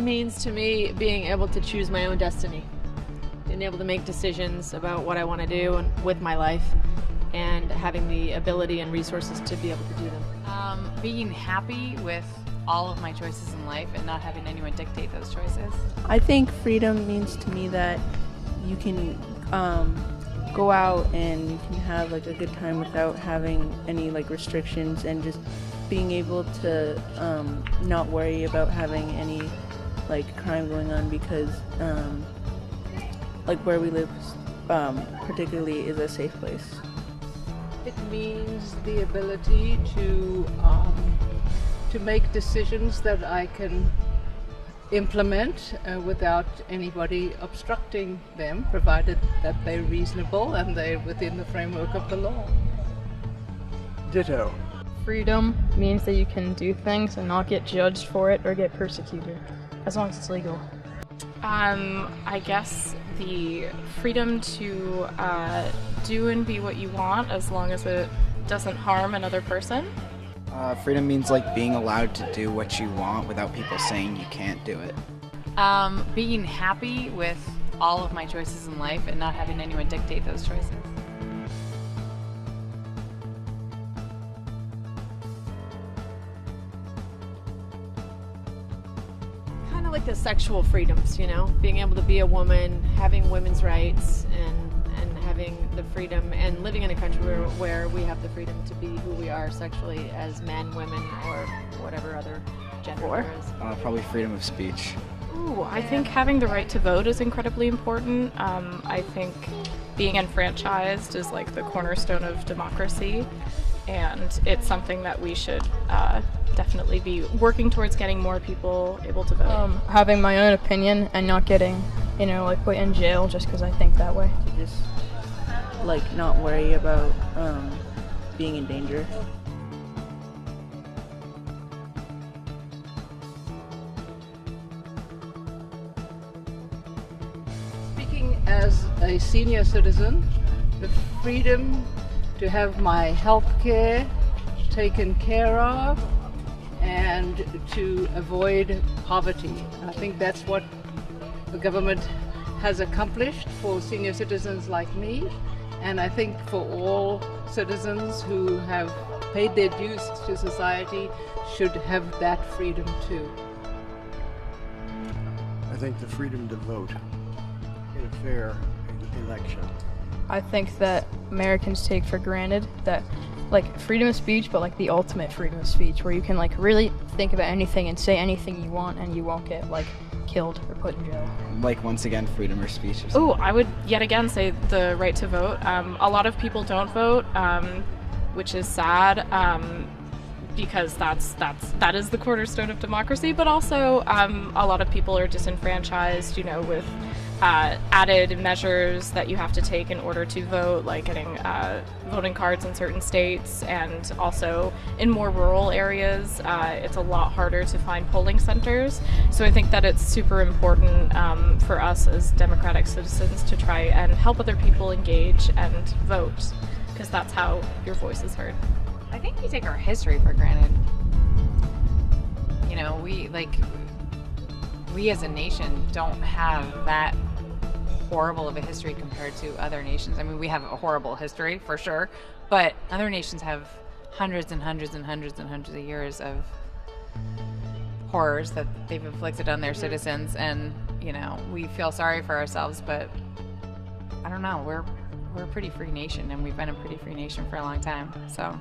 means to me being able to choose my own destiny, being able to make decisions about what I want to do and with my life, and having the ability and resources to be able to do them. Being happy with all of my choices in life and not having anyone dictate those choices. I think freedom means to me that you can go out and you can have like a good time without having any like restrictions, and just being able to not worry about having any like crime going on, because like where we live particularly is a safe place. It means the ability to make decisions that I can implement without anybody obstructing them, provided that they're reasonable and they're within the framework of the law. Ditto. Freedom means that you can do things and not get judged for it or get persecuted, as long as it's legal. I guess the freedom to do and be what you want, as long as it doesn't harm another person. Freedom means like being allowed to do what you want without people saying you can't do it. Being happy with all of my choices in life and not having anyone dictate those choices. Kind of like the sexual freedoms, you know, being able to be a woman, having women's rights, and having the freedom, and living in a country where we have the freedom to be who we are sexually as men, women, or whatever other gender there is. Probably freedom of speech. Ooh, I think having the right to vote is incredibly important. I think being enfranchised is like the cornerstone of democracy, and it's something that we should definitely be working towards getting more people able to vote. Having my own opinion and not getting, like put in jail just because I think that way. To just like not worry about being in danger. Speaking as a senior citizen, the freedom to have my health care taken care of and to avoid poverty. I think that's what the government has accomplished for senior citizens like me, and I think for all citizens who have paid their dues to society should have that freedom too. I think the freedom to vote in a fair election. I think that Americans take for granted that like freedom of speech, but like the ultimate freedom of speech, where you can like really think about anything and say anything you want and you won't get like killed or put in jail. Like once again, freedom of speech or something. Ooh, I would yet again say the right to vote. A lot of people don't vote, which is sad, because that is the cornerstone of democracy. But also, a lot of people are disenfranchised, with added measures that you have to take in order to vote, like getting voting cards in certain states, and also in more rural areas, it's a lot harder to find polling centers. So I think that it's super important for us as democratic citizens to try and help other people engage and vote, because that's how your voice is heard. I think we take our history for granted. We as a nation don't have that horrible of a history compared to other nations. I mean, we have a horrible history for sure, but other nations have hundreds and hundreds and hundreds and hundreds of years of horrors that they've inflicted on their citizens, and we feel sorry for ourselves, but I don't know, we're a pretty free nation, and we've been a pretty free nation for a long time, so